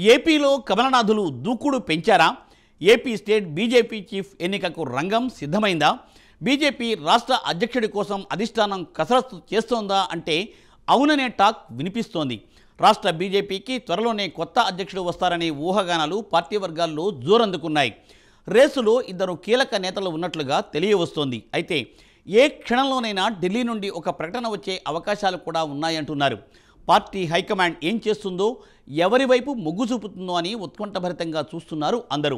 ఏపీలో కమలనాథులు దూకుడు పెంచారా? AP state BJP chief ఎన్నికకు రంగం సిద్ధమైందా? బీజేపీ రాష్ట్ర అధ్యక్షుడి కోసం అధిష్టానం కసరత్తు చేస్తోందా అంటే అవుననే టాక్ వినిపిస్తోంది. రాష్ట్ర బీజేపీకి త్వరలోనే కొత్త అధ్యక్షుడు వస్తారనే ఊహాగానాలు పార్టీ వర్గాల్లో జోరందుకున్నాయి. రేసులో ఇద్దరు కీలక నేతలు ఉన్నట్లుగా తెలియవస్తోంది. అయితే ఏ క్షణంలోనైనా ఢిల్లీ నుండి ఒక ప్రకటన వచ్చే అవకాశాలు కూడా ఉన్నాయంటున్నారు. పార్టీ హైకమాండ్ ఏం చేస్తుందో, ఎవరి వైపు మొగ్గు చూపుతుందో అని ఉత్కంఠభరితంగా చూస్తున్నారు అందరూ.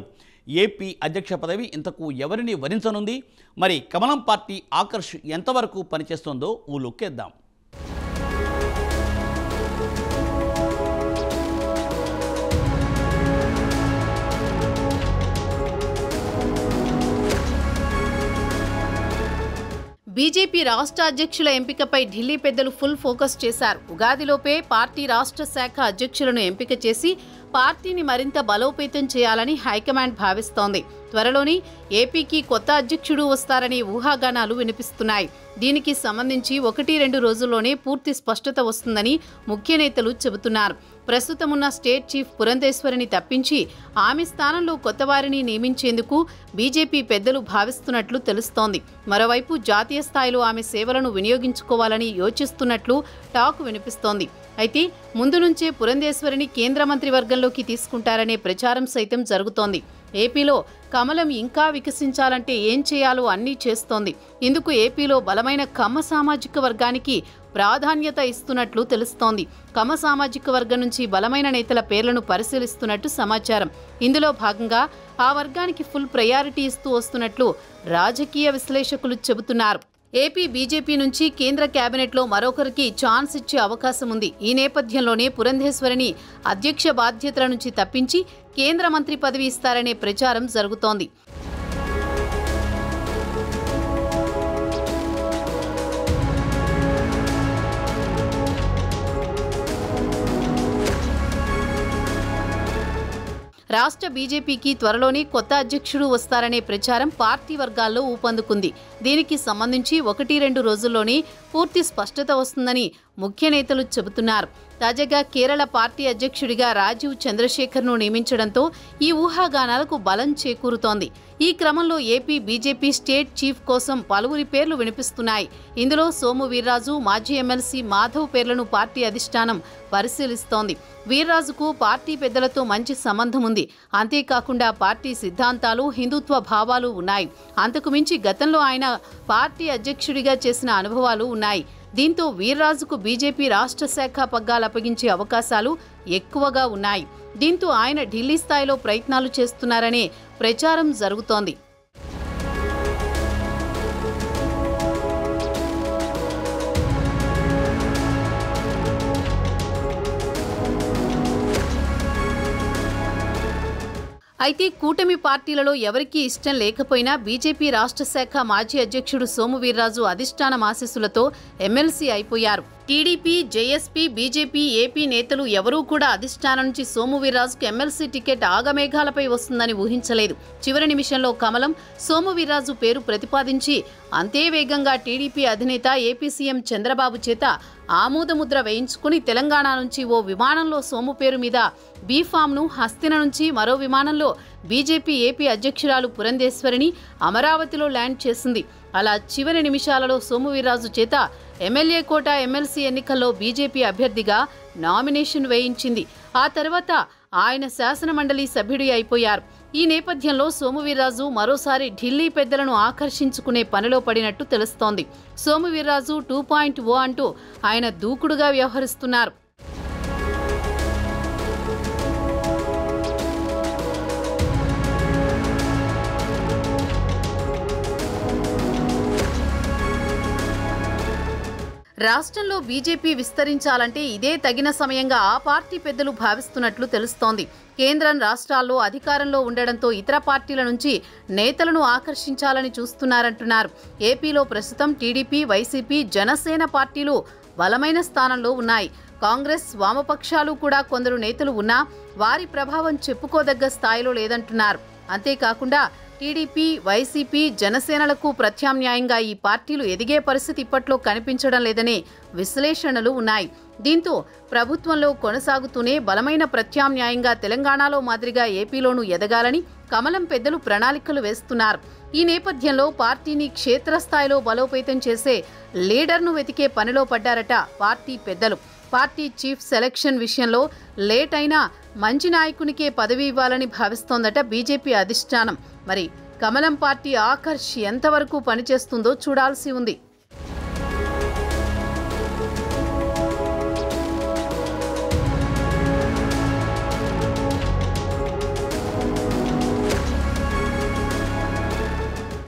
ఏపీ అధ్యక్ష పదవి ఇంతకు ఎవరిని వరించనుంది? మరి కమలం పార్టీ ఆకర్ష్ ఎంతవరకు పనిచేస్తుందో ఓ లుక్కేద్దాం. బీజేపీ రాష్ట్ర అధ్యక్షుల ఎంపికపై ఢిల్లీ పెద్దలు ఫుల్ ఫోకస్ చేశారు. ఉగాదిలోపే పార్టీ రాష్ట్ర శాఖ అధ్యక్షులను ఎంపిక చేసి పార్టీని మరింత బలోపేతం చేయాలని హైకమాండ్ భావిస్తోంది. త్వరలోని ఏపీకి కొత్త అధ్యక్షుడు వస్తారని ఊహాగానాలు వినిపిస్తున్నాయి. దీనికి సంబంధించి 1-2 రోజుల్లోనే పూర్తి స్పష్టత వస్తుందని ముఖ్య నేతలు చెబుతున్నారు. ప్రస్తుతమున్న స్టేట్ చీఫ్ పురంధేశ్వరిని తప్పించి ఆమె స్థానంలో కొత్త వారిని నియమించేందుకు బీజేపీ పెద్దలు భావిస్తున్నట్లు తెలుస్తోంది. మరోవైపు జాతీయ స్థాయిలో ఆమె సేవలను వినియోగించుకోవాలని యోచిస్తున్నట్లు టాక్ వినిపిస్తోంది. అయితే ముందు నుంచే పురంధేశ్వరిని కేంద్ర మంత్రివర్గంలోకి తీసుకుంటారనే ప్రచారం సైతం జరుగుతోంది. ఏపీలో కమలం ఇంకా వికసించాలంటే ఏం చేయాలో అన్నీ చేస్తోంది. ఇందుకు ఏపీలో బలమైన కమ్మ సామాజిక వర్గానికి ప్రాధాన్యత ఇస్తున్నట్లు తెలుస్తోంది. కమ్మ సామాజిక వర్గం నుంచి బలమైన నేతల పేర్లను పరిశీలిస్తున్నట్టు సమాచారం. ఇందులో భాగంగా ఆ వర్గానికి ఫుల్ ప్రయారిటీ ఇస్తూ వస్తున్నట్లు రాజకీయ విశ్లేషకులు చెబుతున్నారు. ఏపీ బీజేపీ నుంచి కేంద్ర కేబినెట్లో మరొకరికి ఛాన్స్ ఇచ్చే అవకాశం ఉంది. ఈ నేపథ్యంలోనే పురంధేశ్వరిని అధ్యక్ష బాధ్యతల నుంచి తప్పించి కేంద్ర మంత్రి పదవి ఇస్తారనే ప్రచారం జరుగుతోంది. రాష్ట్ర బీజేపీకి త్వరలోనే కొత్త అధ్యక్షుడు వస్తారనే ప్రచారం పార్టీ వర్గాల్లో ఊపందుకుంది. దీనికి సంబంధించి 1-2 రోజుల్లోనే పూర్తి స్పష్టత వస్తుందని ముఖ్య నేతలు చెబుతున్నారు. తాజాగా కేరళ పార్టీ అధ్యక్షుడిగా రాజీవ్ చంద్రశేఖర్ను నియమించడంతో ఈ ఊహాగానాలకు బలం చేకూరుతోంది. ఈ క్రమంలో ఏపీ బీజేపీ స్టేట్ చీఫ్ కోసం పలువురి పేర్లు వినిపిస్తున్నాయి. ఇందులో సోము వీర్రాజు, మాజీ ఎమ్మెల్సీ మాధవ్ పేర్లను పార్టీ అధిష్టానం పరిశీలిస్తోంది. వీర్రాజుకు పార్టీ పెద్దలతో మంచి సంబంధం ఉంది. అంతేకాకుండా పార్టీ సిద్ధాంతాలు, హిందుత్వ భావాలు ఉన్నాయి. అంతకుమించి గతంలో ఆయన పార్టీ అధ్యక్షుడిగా చేసిన అనుభవాలు ఉన్నాయి. దీంతో వీర్రాజుకు బీజేపీ రాష్ట్ర శాఖ పగ్గాలు అప్పగించే అవకాశాలు ఎక్కువగా ఉన్నాయి. దీంతో ఆయన ఢిల్లీ స్థాయిలో ప్రయత్నాలు చేస్తున్నారనే ప్రచారం జరుగుతోంది. అయితే కూటమి పార్టీలలో ఎవరికీ ఇష్టం లేకపోయినా బీజేపీ రాష్ట్ర శాఖ మాజీ అధ్యక్షుడు సోము వీర్రాజు అధిష్టానం ఆశీస్సులతో ఎమ్మెల్సీ అయిపోయారు. టీడీపీ, జేఎస్పీ, బీజేపీ, ఏపీ నేతలు ఎవరూ కూడా అధిష్టానం నుంచి సోము వీర్రాజుకు ఎమ్మెల్సీ టికెట్ ఆగమేఘాలపై వస్తుందని ఊహించలేదు. చివరి నిమిషంలో కమలం సోము వీర్రాజు పేరు ప్రతిపాదించి అంతే వేగంగా టీడీపీ అధినేత ఏపీ సీఎం చంద్రబాబు చేత ఆమోదముద్ర వేయించుకుని తెలంగాణ నుంచి ఓ విమానంలో సోము పేరు మీద బీఫామ్ను, హస్తిన నుంచి మరో విమానంలో బీజేపీ ఏపీ అధ్యక్షురాలు పురంధేశ్వరిని అమరావతిలో ల్యాండ్ చేసింది. అలా చివరి నిమిషాలలో సోము వీర్రాజు చేత ఎమ్మెల్యే కోట ఎమ్మెల్సీ ఎన్నికల్లో బీజేపీ అభ్యర్థిగా నామినేషన్ వేయించింది. ఆ తర్వాత ఆయన శాసనమండలి సభ్యుడి అయిపోయారు. ఈ నేపథ్యంలో సోము వీర్రాజు మరోసారి ఢిల్లీ పెద్దలను ఆకర్షించుకునే పనిలో పడినట్టు తెలుస్తోంది. సోము వీర్రాజు 2.0 అంటూ ఆయన దూకుడుగా వ్యవహరిస్తున్నారు. రాష్ట్రంలో బీజేపీ విస్తరించాలంటే ఇదే తగిన సమయంగా ఆ పార్టీ పెద్దలు భావిస్తున్నట్లు తెలుస్తోంది. కేంద్రం, రాష్ట్రాల్లో అధికారంలో ఉండడంతో ఇతర పార్టీల నుంచి నేతలను ఆకర్షించాలని చూస్తున్నారంటున్నారు. ఏపీలో ప్రస్తుతం టీడీపీ, వైసీపీ, జనసేన పార్టీలు బలమైన స్థానంలో ఉన్నాయి. కాంగ్రెస్, వామపక్షాలు కూడా కొందరు నేతలు ఉన్నా వారి ప్రభావం చెప్పుకోదగ్గ స్థాయిలో లేదంటున్నారు. అంతేకాకుండా టీడీపీ, వైసీపీ, జనసేనలకు ప్రత్యామ్నాయంగా ఈ పార్టీలు ఎదిగే పరిస్థితి ఇప్పట్లో కనిపించడం లేదనే విశ్లేషణలు ఉన్నాయి. దీంతో ప్రభుత్వంలో కొనసాగుతూనే బలమైన ప్రత్యామ్నాయంగా తెలంగాణలో మాదిరిగా ఏపీలోనూ ఎదగాలని కమలం పెద్దలు ప్రణాళికలు వేస్తున్నారు. ఈ నేపథ్యంలో పార్టీని క్షేత్రస్థాయిలో బలోపేతం చేసే లీడర్ను వెతికే పనిలో పడ్డారట పార్టీ పెద్దలు. పార్టీ చీఫ్ సెలక్షన్ విషయంలో లేట్ అయినా మంచి నాయకునికే పదవి ఇవ్వాలని భావిస్తోందట బీజేపీ అధిష్టానం. మరి కమలం పార్టీ ఆకర్ష్ ఎంతవరకు పనిచేస్తుందో చూడాల్సి ఉంది.